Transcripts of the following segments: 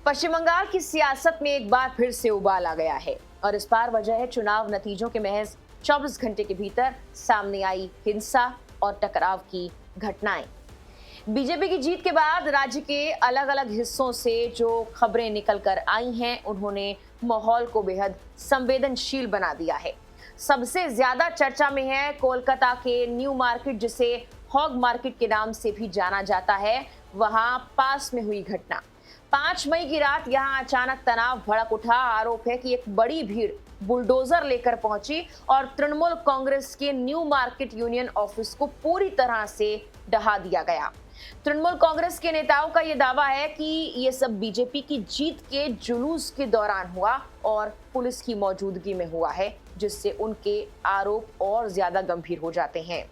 पश्चिम बंगाल की सियासत में एक बार फिर से उबाल आ गया है और इस बार वजह है चुनाव नतीजों के महज 24 घंटे के भीतर सामने आई हिंसा और टकराव की घटनाएं। बीजेपी की जीत के बाद राज्य के अलग अलग हिस्सों से जो खबरें निकल कर आई हैं, उन्होंने माहौल को बेहद संवेदनशील बना दिया है। सबसे ज्यादा चर्चा में है कोलकाता के न्यू मार्केट, जिसे हॉग मार्केट के नाम से भी जाना जाता है, वहां पास में हुई घटना। 5 मई की रात यहां अचानक तनाव भड़क उठा। आरोप है कि एक बड़ी भीड़ बुलडोजर लेकर पहुंची और तृणमूल कांग्रेस के न्यू मार्केट यूनियन ऑफिस को पूरी तरह से ढहा दिया गया। तृणमूल कांग्रेस के नेताओं का यह दावा है कि यह सब बीजेपी की जीत के जुलूस के दौरान हुआ और पुलिस की मौजूदगी में हुआ है, जिससे उनके आरोप और ज्यादा गंभीर हो जाते हैं।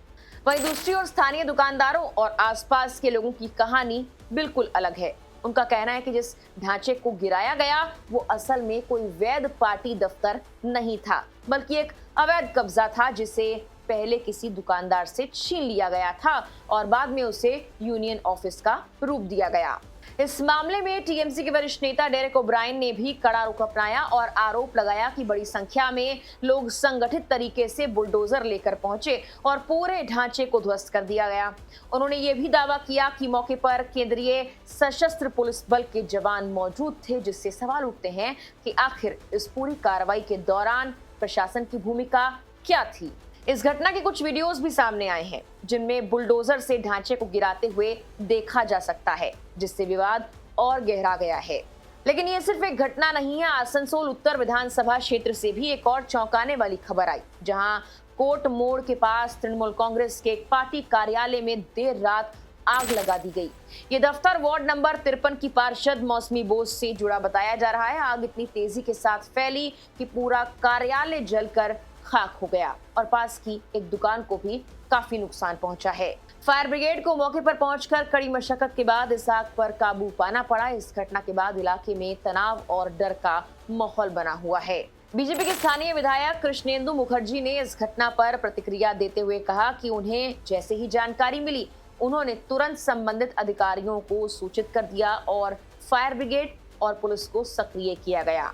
वहीं दूसरी ओर स्थानीय दुकानदारों और आसपास के लोगों की कहानी बिल्कुल अलग है। उनका कहना है कि जिस ढांचे को गिराया गया वो असल में कोई वैध पार्टी दफ्तर नहीं था, बल्कि एक अवैध कब्जा था, जिसे पहले किसी दुकानदार से छीन लिया गया था और बाद में उसे यूनियन ऑफिस का रूप दिया गया। इस मामले में टीएमसी के वरिष्ठ नेता डेरेक ओब्रायन ने भी कड़ा रुख अपनाया और आरोप लगाया कि बड़ी संख्या में लोग संगठित तरीके से बुलडोजर लेकर पहुंचे और पूरे ढांचे को ध्वस्त कर दिया गया। उन्होंने ये भी दावा किया कि मौके पर केंद्रीय सशस्त्र पुलिस बल के जवान मौजूद थे, जिससे सवाल उठते हैं कि आखिर इस पूरी कार्रवाई के दौरान प्रशासन की भूमिका क्या थी। इस घटना के कुछ वीडियोस भी सामने आए हैं, जिनमें बुलडोजर से ढांचे को गिराते हुए देखा जा सकता है, जिससे विवाद और गहरा गया है। लेकिन ये सिर्फ एक घटना नहीं है। आसनसोल उत्तर विधानसभा क्षेत्र से भी एक और चौंकाने वाली खबर आई, जहां कोर्ट मोड़ के पास तृणमूल कांग्रेस के एक पार्टी कार्यालय में देर रात आग लगा दी गई। ये दफ्तर वार्ड नंबर 53 की पार्षद मौसमी बोस से जुड़ा बताया जा रहा है। आग इतनी तेजी के साथ फैली कि पूरा कार्यालय जलकर खाक हो गया और पास की एक दुकान को भी काफी नुकसान पहुंचा है। फायर ब्रिगेड को मौके पर पहुंचकर कड़ी मशक्कत के बाद इस आग पर काबू पाना पड़ा। इस घटना के बाद इलाके में तनाव और डर का माहौल बना हुआ है। बीजेपी के स्थानीय विधायक कृष्णेंदु मुखर्जी ने इस घटना पर प्रतिक्रिया देते हुए कहा कि उन्हें जैसे ही जानकारी मिली, उन्होंने तुरंत संबंधित अधिकारियों को सूचित कर दिया और फायर ब्रिगेड और पुलिस को सक्रिय किया गया।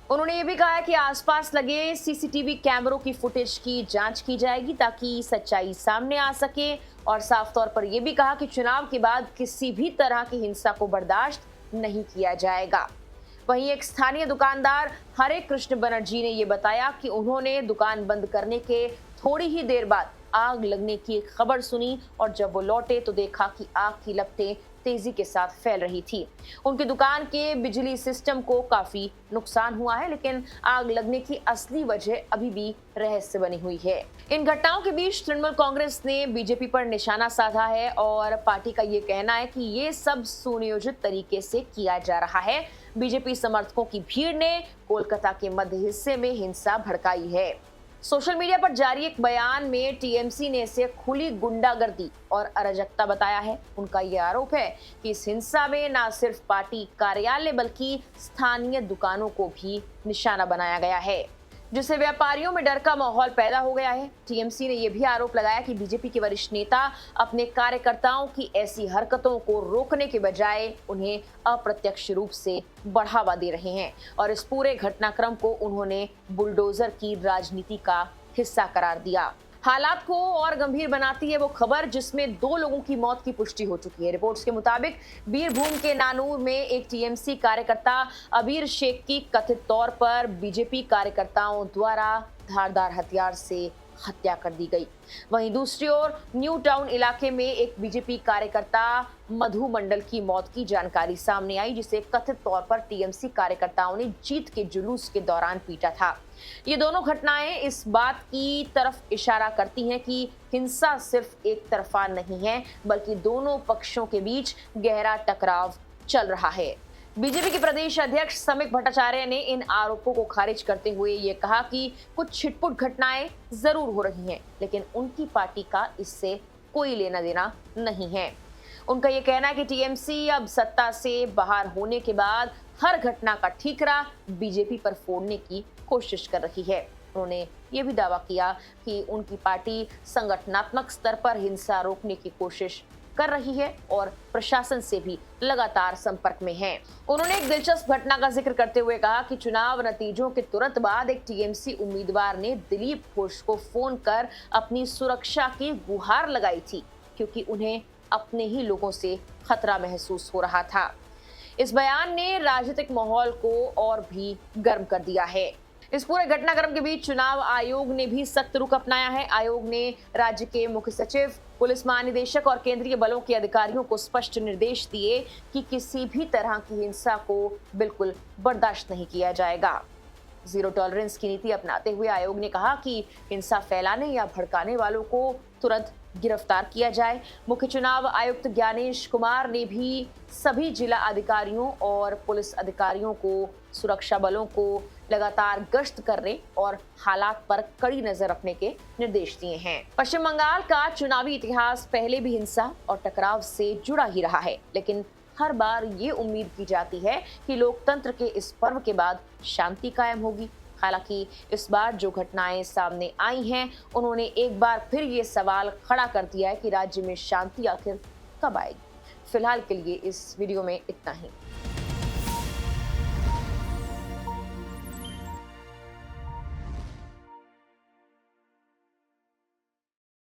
उन्होंने ये भी कहा है कि आसपास लगे सीसीटीवी कैमरों की फुटेज की जांच की जाएगी ताकि सच्चाई सामने आ सके, और साफ तौर पर यह भी कहा कि चुनाव के बाद किसी भी तरह की हिंसा को बर्दाश्त नहीं किया जाएगा। वहीं एक स्थानीय दुकानदार हरे कृष्ण बनर्जी ने यह बताया कि उन्होंने दुकान बंद करने के थोड़ी ही देर बाद आग लगने की एक खबर सुनी और जब वो लौटे तो देखा कि आग की लपटें तेजी के साथ फैल रही थी। उनकी दुकान के बिजली सिस्टम को काफी नुकसान हुआ है, लेकिन आग लगने की असली वजह अभी भी रहस्य बनी हुई है। इन घटनाओं के बीच तृणमूल कांग्रेस ने बीजेपी पर निशाना साधा है और पार्टी का ये कहना है कि ये सब सुनियोजित तरीके से किया जा रहा है। बीजेपी समर्थकों की भीड़ ने कोलकाता के मध्य हिस्से में हिंसा भड़काई है। सोशल मीडिया पर जारी एक बयान में टीएमसी ने इसे खुली गुंडागर्दी और अराजकता बताया है। उनका यह आरोप है कि इस हिंसा में न सिर्फ पार्टी कार्यालय बल्कि स्थानीय दुकानों को भी निशाना बनाया गया है, जिससे व्यापारियों में डर का माहौल पैदा हो गया है। टीएमसी ने यह भी आरोप लगाया कि बीजेपी के वरिष्ठ नेता अपने कार्यकर्ताओं की ऐसी हरकतों को रोकने के बजाय उन्हें अप्रत्यक्ष रूप से बढ़ावा दे रहे हैं और इस पूरे घटनाक्रम को उन्होंने बुलडोजर की राजनीति का हिस्सा करार दिया। हालात को और गंभीर बनाती है वो खबर जिसमें 2 लोगों की मौत की पुष्टि हो चुकी है। रिपोर्ट्स के मुताबिक बीरभूम के नानूर में एक टीएमसी कार्यकर्ता अबीर शेख की कथित तौर पर बीजेपी कार्यकर्ताओं द्वारा धारदार हथियार से हत्या कर दी गई। वहीं दूसरी ओर न्यू टाउन इलाके में एक बीजेपी कार्यकर्ता मधु मंडल की मौत की जानकारी सामने आई, जिसे कथित तौर पर टीएमसी कार्यकर्ताओं ने जीत के जुलूस के दौरान पीटा था। ये दोनों घटनाएं इस बात की तरफ इशारा करती हैं कि हिंसा सिर्फ एक तरफा नहीं है, बल्कि दोनों पक्षों के बीच गहरा टकराव चल रहा है। बीजेपी के प्रदेश अध्यक्ष समीक भट्टाचार्य ने इन आरोपों को खारिज करते हुए ये कहा कि कुछ छिटपुट घटनाएं जरूर हो रही हैं, लेकिन उनकी पार्टी का इससे कोई लेना देना नहीं है। उनका ये कहना है कि टीएमसी अब सत्ता से बाहर होने के बाद हर घटना का ठीकरा बीजेपी पर फोड़ने की कोशिश कर रही है। उन्होंने ये भी दावा किया कि उनकी पार्टी संगठनात्मक स्तर पर हिंसा रोकने की कोशिश कर रही है और प्रशासन से भी लगातार संपर्क में है। उन्होंने एक दिलचस्प घटना का जिक्र करते हुए कहा कि चुनाव नतीजों के तुरंत बाद एक टीएमसी उम्मीदवार ने दिलीप घोष को फोन कर अपनी सुरक्षा की गुहार लगाई थी, क्योंकि उन्हें अपने ही लोगों से खतरा महसूस हो रहा था। इस बयान ने राजनीतिक माहौल को और भी गर्म कर दिया है। इस पूरे घटनाक्रम के बीच चुनाव आयोग ने भी सख्त रुख अपनाया है। आयोग ने राज्य के मुख्य सचिव, पुलिस महानिदेशक और केंद्रीय बलों के अधिकारियों को स्पष्ट निर्देश दिए कि किसी भी तरह की हिंसा को बिल्कुल बर्दाश्त नहीं किया जाएगा। जीरो टॉलरेंस की नीति अपनाते हुए आयोग ने कहा कि हिंसा फैलाने या भड़काने वालों को तुरंत गिरफ्तार किया जाए। मुख्य चुनाव आयुक्त ज्ञानेश कुमार ने भी सभी जिला अधिकारियों और पुलिस अधिकारियों को सुरक्षा बलों को लगातार गश्त करने और हालात पर कड़ी नजर रखने के निर्देश दिए हैं। पश्चिम बंगाल का चुनावी इतिहास पहले भी हिंसा और टकराव से जुड़ा ही रहा है, लेकिन हर बार ये उम्मीद की जाती है कि लोकतंत्र के इस पर्व के बाद शांति कायम होगी। हालांकि इस बार जो घटनाएं सामने आई हैं, उन्होंने एक बार फिर ये सवाल खड़ा कर दिया है कि राज्य में शांति आखिर कब आएगी। फिलहाल के लिए इस वीडियो में इतना ही।